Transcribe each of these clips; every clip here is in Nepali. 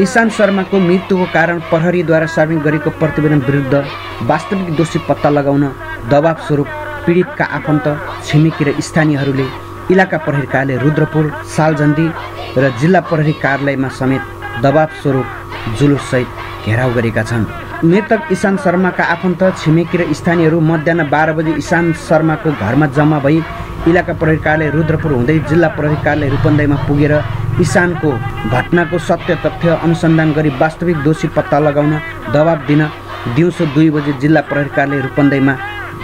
ईशान शर्माको मृत्युको कारण प्रहरीद्वारा सार्वजनिक गरेको प्रतिवेदन विरुद्ध वास्तविक दोषी पत्ता लगाउन दबाव स्वरूप पीडितका आफन्त, छिमेकी र स्थानीयहरूले इलाका प्रहरी कार्यालय रुद्रपुर, सालजन्दी र जिल्ला प्रहरी कार्यालयमा समेत दबाव स्वरूप जुलुससहित घेराउ गरेका छन्। मृतक ईशान शर्माका आफन्त, छिमेकी र स्थानीयहरू मध्याह 12 बजे ईशान शर्माको घरमा जम्मा भई इलाका प्रहरी कार्यालय रुद्रपुर हुँदै जिल्ला प्रहरी कार्यालय रूपन्देहीमा पुगेर ईशानको घटनाको सत्य तथ्य अनुसन्धान गरी वास्तविक दोषी पत्ता लगाउन दबाब दिन दिउँसो 2 बजे जिल्ला प्रहरी कार्यालय रूपन्देहीमा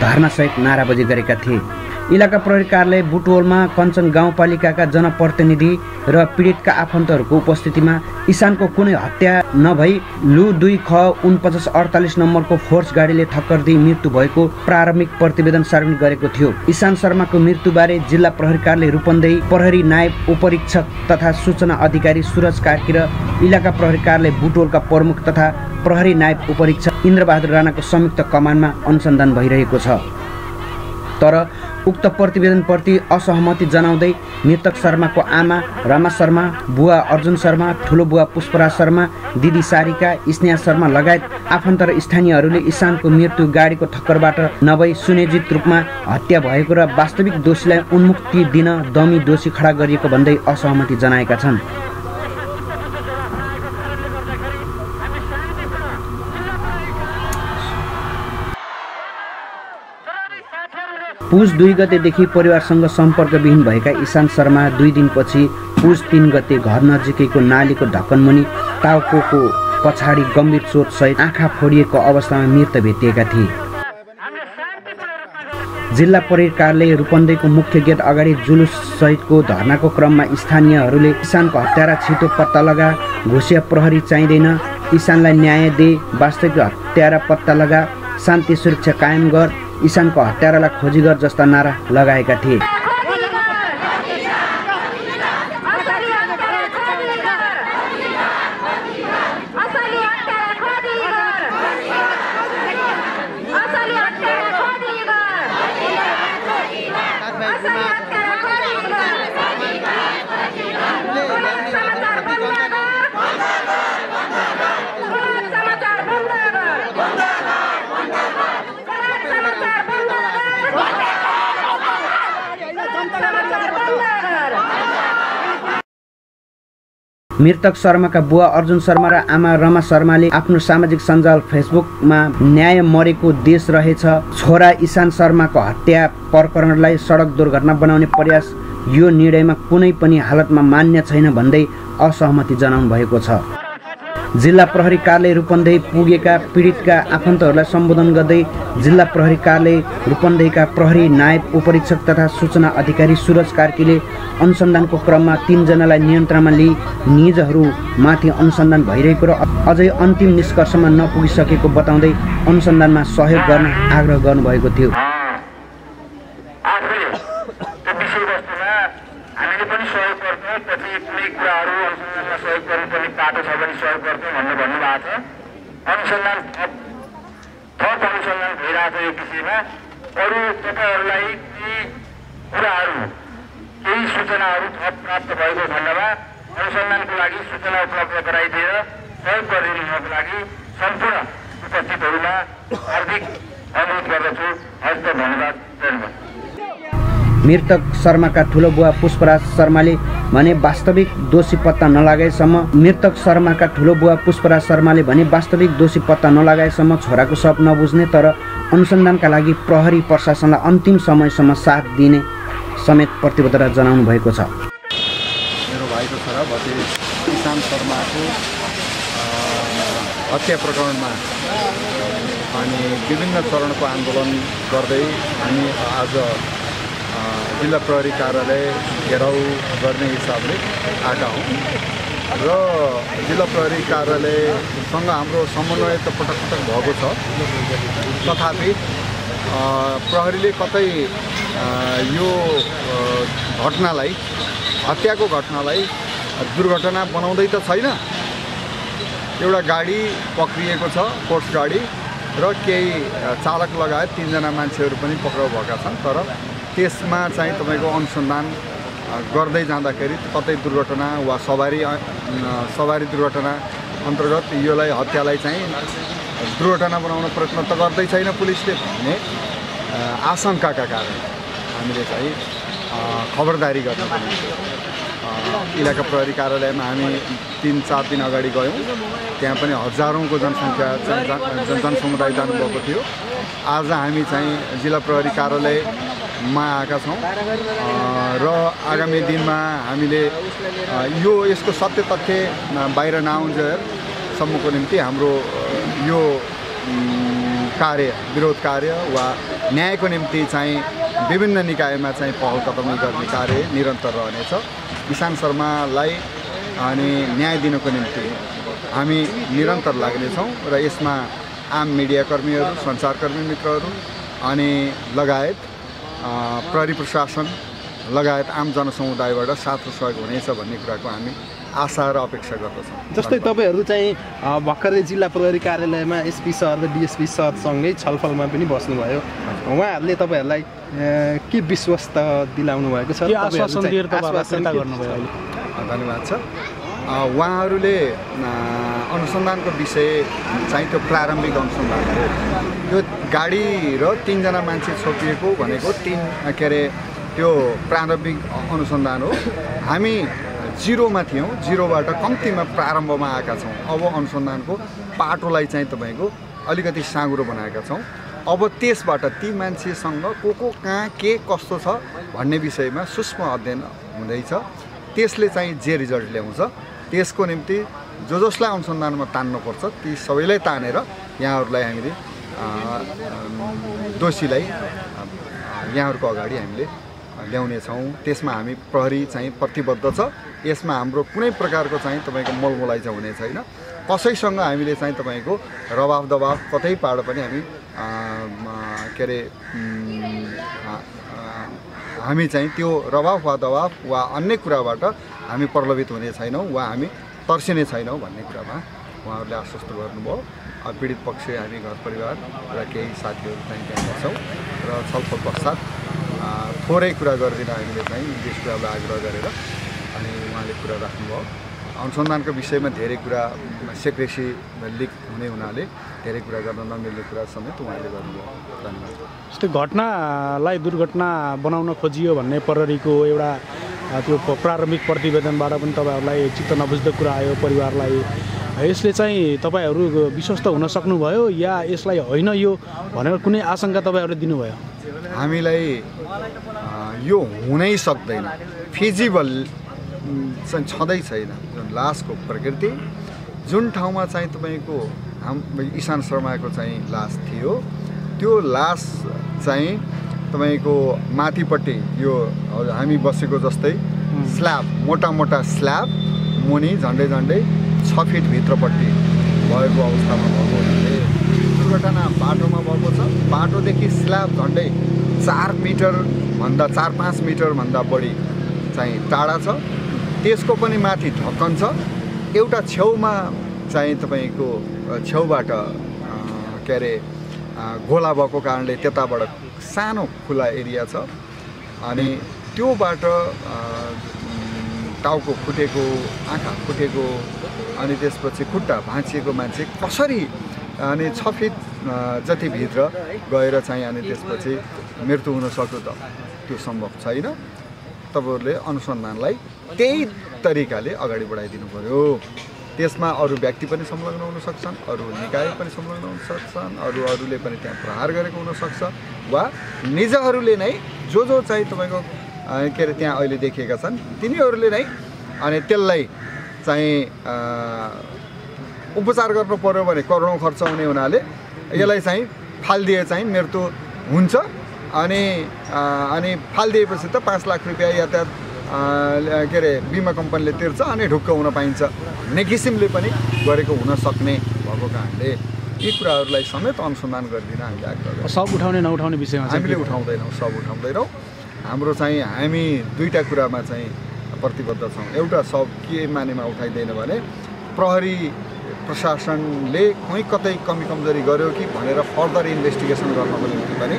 धरनासहित नाराबाजी गरेका थिए। इलाका प्रहरी कार्यालय बुटवलमा कञ्चन गाउँपालिकाका जनप्रतिनिधि र पीडितका आफन्तहरूको उपस्थितिमा ईशानको कुनै हत्या नभई लु 2 ख 4948 नम्बरको फोर्स गाडीले ठक्कर दिई मृत्यु भएको प्रारम्भिक प्रतिवेदन सार्वजनिक गरेको थियो। ईशान शर्माको मृत्युबारे जिल्ला प्रहरी कार्यालय रूपन्देही प्रहरी नायब उपरीक्षक तथा सूचना अधिकारी सुरज कार्की र इलाका प्रहरी कार्यालय बुटवलका प्रमुख तथा प्रहरी नायब उपरीक्षक इन्द्रबहादुर राणाको संयुक्त कमानमा अनुसन्धान भइरहेको छ। तर उक्त प्रतिवेदनप्रति असहमति जनाउँदै मृतक शर्माको आमा रमा शर्मा, बुवा अर्जुन शर्मा, ठुलो बुवा पुष्पराज शर्मा, दिदी सारिका, स्नेहा शर्मा लगायत आफन्त र स्थानीयहरूले ईशानको मृत्यु गाडीको ठक्करबाट नभई सुनिश्चित रूपमा हत्या भएको र वास्तविक दोषीलाई उन्मुक्ति दिन दमी दोषी खडा गरिएको भन्दै असहमति जनाएका छन्। पुस 2 गतेदेखि परिवारसँग सम्पर्कविहीन भएका ईशान शर्मा 2 दिनपछि पुस 3 गते घर नजिकैको नालीको ढक्कनमुनि टाउकोको पछाडि गम्भीर चोटसहित आँखा फोडिएको अवस्थामा मृत भेटिएका थिए। जिल्ला प्रहरी कार्यालय रूपन्देहीको मुख्य गेट अगाडि जुलुससहितको धरनाको क्रममा स्थानीयहरूले ईशानको हत्यारा छिटो पत्ता लगा, घोषिया प्रहरी चाहिँदैन, ईशानलाई न्याय दे, वास्तविक हत्यारा पत्ता लगा, शान्ति सुरक्षा कायम गर, ईशानको हत्यारालाई खोजी गर जस्ता नारा लगाएका थिए। मृतक शर्माका बुवा अर्जुन शर्मा र आमा रमा शर्माले आफ्नो सामाजिक सञ्जाल फेसबुकमा न्याय मरेको देश रहेछ, छोरा ईशान शर्माको हत्या प्रकरणलाई सडक दुर्घटना बनाउने प्रयास यो निर्णयमा कुनै पनि हालतमा मान्य छैन भन्दै असहमति जनाउनु भएको छ। जिल्ला प्रहरी कार्यालय रूपन्देही पुगेका पीडितका आफन्तहरूलाई सम्बोधन गर्दै जिल्ला प्रहरी कार्यालय रूपन्देहीका प्रहरी नायब उपरीक्षक तथा सूचना अधिकारी सुरज कार्कीले अनुसन्धानको क्रममा 3 जनालाई नियन्त्रणमा लिई निजहरूमाथि अनुसन्धान भइरहेको र अझै अन्तिम निष्कर्षमा नपुगिसकेको बताउँदै अनुसन्धानमा सहयोग गर्न आग्रह गर्नुभएको थियो। अनुसन्धान थप अनुसन्धान भइरहेको छ। यो विषयमा अरू तपाईहरूलाई केही सूचनाहरू थप प्राप्त भएको खण्डमा अनुसन्धानको लागि सूचना उपलब्ध गराइदिएर सहयोग गरिदिनुको लागि सम्पूर्ण उपस्थितहरूमा हार्दिक अनुरोध गर्दछु। हस्त धन्यवाद। मृतक शर्माका ठुलो बुवा पुष्पराज शर्माले भने वास्तविक दोषी पत्ता नलागाएसम्म छोराको शव नबुझ्ने तर अनुसन्धानका लागि प्रहरी प्रशासनलाई अन्तिम समयसम्म साथ दिने समेत प्रतिबद्धता जनाउनु भएको छ। मेरो भाइको छोरा भति ईशान शर्माको हत्या प्रकरणमा अनि विभिन्न चरणको आन्दोलन गर्दै हामी आज जिल्ला प्रहरी कार्यालय घेराउ गर्ने हिसाबले आएका हौँ र जिल्ला प्रहरी कार्यालयसँग हाम्रो समन्वय त पटक भएको छ। तथापि प्रहरीले कतै यो घटनालाई, हत्याको घटनालाई दुर्घटना बनाउँदै त छैन। एउटा गाडी पक्रिएको छ, फोर्स गाडी, र केही चालक लगायत 3 जना मान्छेहरू पनि पक्राउ भएका छन्। तर त्यसमा चाहिँ तपाईको अनुसन्धान गर्दै जाँदाखेरि कतै दुर्घटना वा सवारी दुर्घटना अन्तर्गत योलाई हत्यालाई चाहिँ दुर्घटना बनाउन प्रयत्न त गर्दै छैन पुलिसले भन्ने आशंकाका कारण हामीले चाहिँ खबरदारी गर्नको निम्ति इलाका प्रहरी कार्यालयमा हामी 3-4 दिन अगाडि गयौँ। त्यहाँ पनि हजारौँको जनसङ्ख्या जनसमुदाय जानुभएको थियो। आज हामी चाहिँ जिल्ला प्रहरी कार्यालयमा आएका छौँ र आगामी दिनमा हामीले यसको सत्य तथ्य बाहिर नआउन्जेलसम्मको निम्ति हाम्रो यो विरोध कार्य वा न्यायको निम्ति चाहिँ विभिन्न निकायमा चाहिँ पहल कदमी गर्ने कार्य निरन्तर रहनेछ। किसान शर्मालाई अनि न्याय दिनको निम्ति हामी निरन्तर लाग्नेछौँ र यसमा आम मिडियाकर्मीहरू, सञ्चारकर्मी मित्रहरू अनि लगायत प्रहरी प्रशासन लगायत आम जनसमुदायबाट साथ र सहयोग हुनेछ भन्ने कुराको हामी आशा र अपेक्षा गर्दछौँ। जस्तै तपाईँहरू चाहिँ भर्खरै जिल्ला प्रहरी कार्यालयमा एसपी सर र डिएसपी सरसँगै छलफलमा पनि बस्नुभयो। उहाँहरूले तपाईँहरूलाई के विश्वस्त दिलाउनु भएको छ? धन्यवाद छ। उहाँहरूले अनुसन्धानको विषय चाहिँ त्यो प्रारम्भिक अनुसन्धान हो। त्यो गाडी र 3 जना मान्छे छोपिएको भनेको त्यो प्रारम्भिक अनुसन्धान हो। हामी जिरोमा थियौँ, जिरोबाट कम्तीमा प्रारम्भमा आएका छौँ। अब अनुसन्धानको पाटोलाई चाहिँ तपाईँको अलिकति साँगुरो बनाएका छौँ। अब त्यसबाट ती मान्छेसँग को कहाँ के कस्तो छ भन्ने विषयमा सूक्ष्म अध्ययन हुँदैछ। त्यसले चाहिँ जे रिजल्ट ल्याउँछ त्यसको निम्ति जसलाई अनुसन्धानमा तान्नुपर्छ ती सबैलाई तानेर यहाँहरूलाई हामीले दोषीलाई यहाँहरूको अगाडि हामीले ल्याउनेछौँ। त्यसमा हामी प्रहरी चाहिँ प्रतिबद्ध छ। यसमा हाम्रो कुनै प्रकारको चाहिँ तपाईँको मोलमोलाई चाहिँ हुने छैन। कसैसँग हामीले चाहिँ तपाईँको रवाफ दबाफ कतै पाड पनि हामी चाहिँ त्यो रवाफ वा दबाफ वा अन्य कुराबाट हामी प्रलोभित हुने छैनौँ वा हामी तर्सिने छैनौँ भन्ने कुरामा उहाँहरूले आश्वस्त गर्नुभयो। पीडित पक्ष हामी घर परिवार र केही साथीहरू चाहिँ त्यहाँ बस्छौँ र छलफल पश्चात थोरै कुरा गरिदिन हामीले चाहिँ यस कुरालाई आग्रह गरेर अनि उहाँले कुरा राख्नुभयो। अनुसन्धानको विषयमा धेरै कुरा सेक्रेसी लिक हुने हुनाले धेरै कुरा गर्न नमिल्ने कुरा समेत उहाँले गर्नुभयो। धन्यवाद। जस्तै घटनालाई दुर्घटना बनाउन खोजियो भन्ने प्रहरीको एउटा त्यो प्रारम्भिक प्रतिवेदनबाट पनि तपाईँहरूलाई चित्त नबुझ्दो कुरा आयो परिवारलाई। यसले चाहिँ तपाईँहरू विश्वस्त हुन सक्नुभयो या यसलाई होइन यो भनेर कुनै आशंका तपाईँहरूले दिनुभयो? हामीलाई यो हुनै सक्दैन, फिजिबल चाहिँ छँदै छैन। जुन लासको प्रकृति जुन ठाउँमा चाहिँ तपाईँको इसान शर्माको चाहिँ लास थियो त्यो लास चाहिँ तपाईँको माथिपट्टि यो हामी बसेको जस्तै स्ल्याब मोटा मोटा स्ल्याब मुनि झन्डै 6 फिट भित्रपट्टि भएको अवस्थामा भएको हुनाले दुर्घटना बाटोमा भएको छ। बाटोदेखि स्ल्याब झन्डै 4-5 मिटरभन्दा बढी चाहिँ टाढा छ। त्यसको पनि माथि ढक्कन छ। एउटा छेउमा चाहिँ तपाईँको छेउबाट गोला भएको कारणले त्यताबाट सानो खुला एरिया छ अनि त्योबाट टाउको फुटेको, आँखा फुटेको अनि त्यसपछि खुट्टा भाँचिएको मान्छे कसरी अनि 6 फिट जति भित्र गएर चाहिँ अनि त्यसपछि मृत्यु हुन सक्यो त त्यो सम्भव छैन। तपाईँहरूले अनुसन्धानलाई त्यही तरिकाले अगाडि बढाइदिनु पर्यो। त्यसमा अरू व्यक्ति पनि संलग्न हुन सक्छन्, अरू निकाय पनि संलग्न हुन सक्छन्, अरूले पनि त्यहाँ प्रहार गरेको हुनसक्छ वा निजहरूले नै जो चाहिँ तपाईँको त्यहाँ अहिले देखिएका छन् तिनीहरूले नै अनि त्यसलाई चाहिँ उपचार गर्नु पर्यो भने करोडौँ खर्च हुने हुनाले यसलाई चाहिँ फालिदिए चाहिँ मृत्यु हुन्छ अनि फालिदिएपछि त 5 लाख रुपियाँ यातायात बिमा कम्पनीले तिर्छ अनि ढुक्क हुन पाइन्छ भन्ने किसिमले पनि गरेको हुन सक्ने भएको कारणले यी कुराहरूलाई समेत अनुसन्धान गरिदिन हामीले आग्रह गर्छौँ। सब उठाउने नउठाउने विषयमा हामीले उठाउँदैनौँ, सब उठाउँदैनौँ। हाम्रो चाहिँ हामी दुईटा कुरामा चाहिँ प्रतिबद्ध छौँ। एउटा सब के मानेमा उठाइँदैन भने प्रहरी प्रशासनले कतै कमी कमजोरी गर्यो कि भनेर फर्दर इन्भेस्टिगेसन गर्नको निम्ति पनि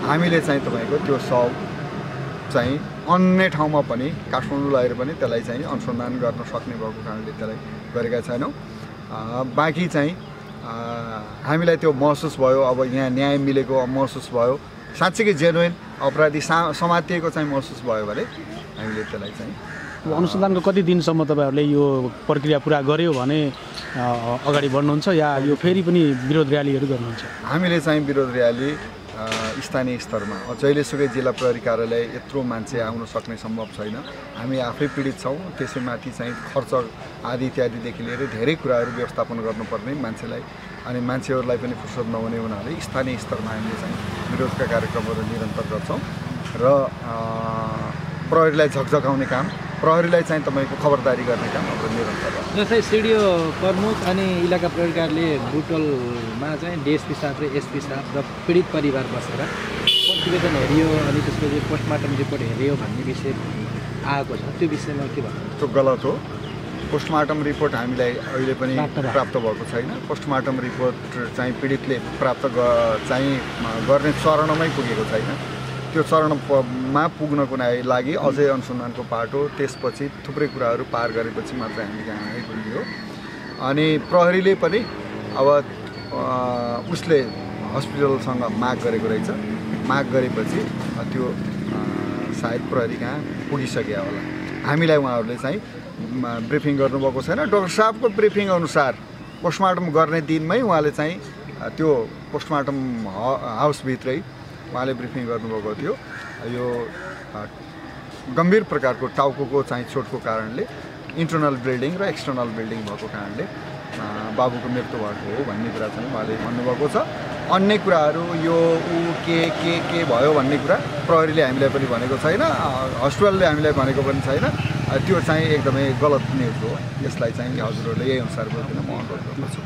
हामीले चाहिँ तपाईँको त्यो सब चाहिँ अन्य ठाउँमा पनि काठमाडौँ लगेर पनि त्यसलाई चाहिँ अनुसन्धान गर्न सक्ने भएको कारणले त्यसलाई गरेका छैनौँ। बाँकी चाहिँ हामीलाई त्यो महसुस भयो, अब यहाँ न्याय मिलेको महसुस भयो, साँच्चीकै जेन्युन अपराधी समातिएको चाहिँ महसुस भयो भने हामीले त्यसलाई चाहिँ अनुसन्धानको कति दिनसम्म तपाईँहरूले यो प्रक्रिया पुरा गर्यो भने अगाडि बढ्नुहुन्छ या यो फेरि पनि विरोध र्यालीहरू गर्नुहुन्छ? हामीले चाहिँ विरोध र्याली स्थानीय स्तरमा जहिलेसुकै जिल्ला प्रहरी कार्यालय यत्रो मान्छे आउन सक्ने सम्भव छैन। हामी आफै पीडित छौँ, त्यसैमाथि चाहिँ खर्च आदि इत्यादिदेखि लिएर धेरै कुराहरू व्यवस्थापन गर्नुपर्ने मान्छेलाई, अनि मान्छेहरूलाई पनि फुर्सद नहुने हुनाले स्थानीय स्तरमा हामीले चाहिँ विरोधका कार्यक्रमहरू निरन्तर गर्छौँ र प्रहरीलाई झकझकाउने काम, प्रहरीलाई चाहिँ तपाईँको खबरदारी गर्ने काम हाम्रो निरन्तर छ। जस्तै सिडिओ प्रमुख अनि इलाका प्रहरीकारले बुटवलमा चाहिँ डिएसपी साहब र एसपी साहब र पीडित परिवार बसेर प्रतिवेदन हेरियो अनि त्यसपछि पोस्टमार्टम रिपोर्ट हेरियो भन्ने विषय आएको छ, त्यो विषयमा के भन्नुहुन्छ? त्यो गलत हो। पोस्टमार्टम रिपोर्ट हामीलाई अहिले पनि प्राप्त भएको छैन। पोस्टमार्टम रिपोर्ट चाहिँ पीडितले प्राप्त चाहिँ गर्ने चरणमै पुगेको छैन। त्यो चरणमा पुग्नको लागि अझै अनुसन्धानको पाटो, त्यसपछि थुप्रै कुराहरू पार गरेपछि मात्र हामी यहाँ आइपुग्यो। अनि प्रहरीले पनि अब उसले हस्पिटलसँग माग गरेको रहेछ, माग गरेपछि त्यो सायद प्रहरी कहाँ पुगिसक्यो होला। हामीलाई उहाँहरूले चाहिँ ब्रिफिङ गर्नुभएको छैन। डाक्टर साहबको ब्रिफिङ अनुसार पोस्टमार्टम गर्ने दिनमै उहाँले चाहिँ त्यो पोस्टमार्टम हाउसभित्रै उहाँले ब्रिफिङ गर्नुभएको थियो। यो गम्भीर प्रकारको टाउको चाहिँ चोटको कारणले इन्टरनल ब्लिडिङ र एक्सटर्नल ब्लिडिङ भएको कारणले बाबुको मृत्यु भएको हो भन्ने कुरा चाहिँ उहाँले भन्नुभएको छ। अन्य कुराहरू यो के भयो भन्ने कुरा प्रहरीले हामीलाई पनि भनेको छैन, हस्पिटलले हामीलाई भनेको पनि छैन। त्यो चाहिँ एकदमै गलत न्युज हो। यसलाई चाहिँ हजुरहरूले यही अनुसार गरिदिन म अनुरोध गर्दछु।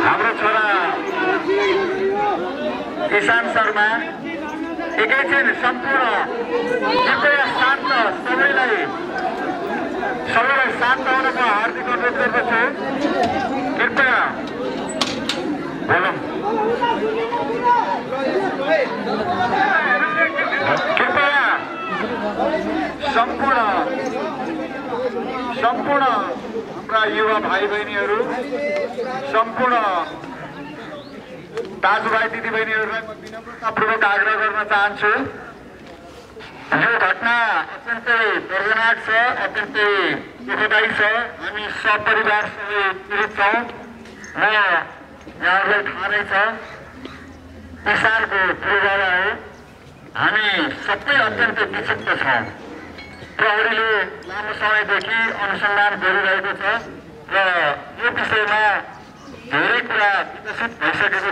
हाम्रो छोरा किसान शर्मा एकैछिन सम्पूर्ण कृपया शान्त, सबैलाई शान्त हुनको हार्दिक अनुरोध गर्दछु। सम्पूर्ण हाम्रा युवा भाइ बहिनीहरू, सम्पूर्ण दाजुभाइ दिदीबहिनीहरूलाई म विनम्रतापूर्वक आग्रह गर्न चाहन्छु। यो घटना अत्यन्तै दर्दनाक छ, अत्यन्तै दुःखदायी छ। हामी सपरिवार सबै पीडित छौँ। र यहाँहरूलाई थाहा नै छ तिसारको पूर्वाधार हो। हामी सबै अत्यन्तै विक्षिप्त छौँ। प्रहरीले लामो समयदेखि अनुसन्धान गरिरहेको छ र यो विषयमा धेरै कुरा विकसित भइसकेको छ।